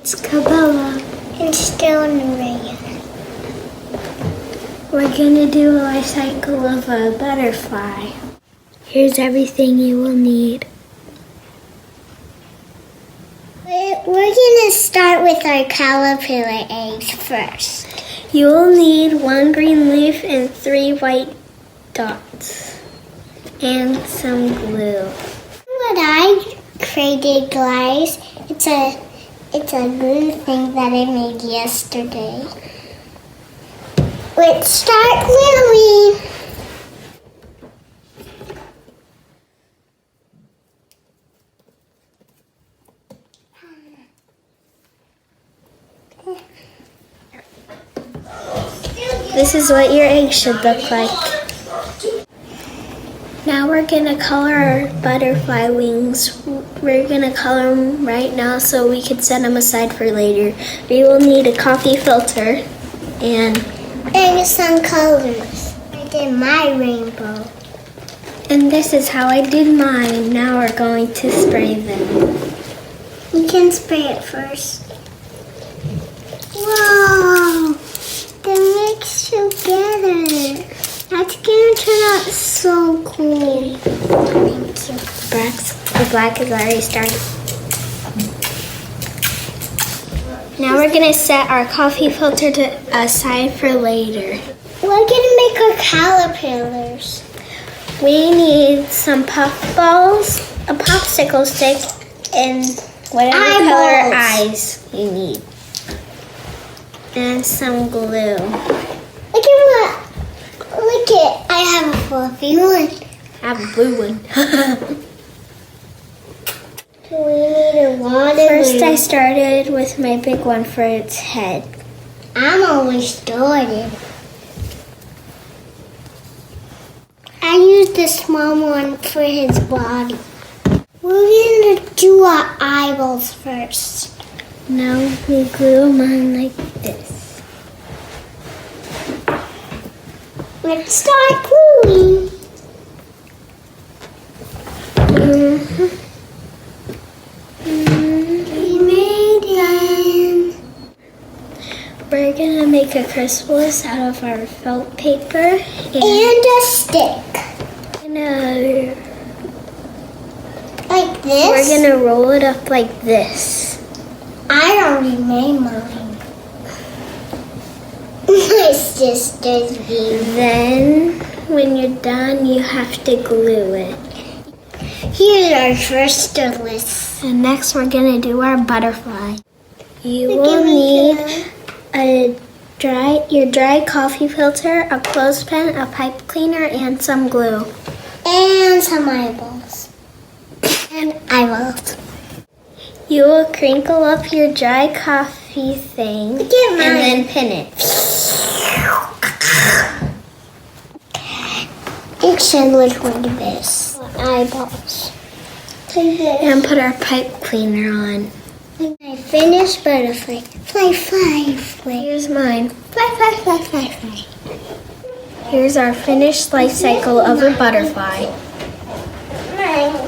It's KaBella. And still Nariah. We're gonna do a life cycle of a butterfly. Here's everything you will need. We're gonna start with our caterpillar eggs first. You will need 1 green leaf and 3 white dots. And some glue. What I created, guys, it's a glue thing that I made yesterday. Let's start gluing. This is what your egg should look like. Now we're gonna color our butterfly wings. We're gonna color them right now so we can set them aside for later. We will need a coffee filter and some colors. I did my rainbow. And this is how I did mine. Now we're going to spray them. You can spray it first. Whoa! They mix together. That's gonna turn out so cool. Thank you. The black is already started. Now we're gonna set our coffee filter aside for later. We're gonna make our caterpillars. We need some puff balls, a popsicle stick, and whatever color eyes you need. And some glue. Look at, I have a fluffy one. I have a blue one. We need a lot of First glue. I started with my big one for its head. I'm always started. I used the small one for his body. We're gonna do our eyeballs first. Now we glue them on like this. Let's start gluing. We made them. We're gonna make a chrysalis out of our felt paper And a stick. Like this? We're gonna roll it up like this. I already made mine. My sister's view. Then, when you're done, you have to glue it. Here's our first list. And next, we're gonna do our butterfly. You Give will me need your dry coffee filter, a clothespin, a pipe cleaner, and some glue. And some eyeballs. And eyeballs. You will crinkle up your dry coffee thing Look at mine. and then pin it. Extend which one to this. Eyeballs. And put our pipe cleaner on. I finished butterfly. Fly, fly, fly. Here's mine. Fly, fly, fly, fly, fly. Here's our finished life cycle of a butterfly. Mine.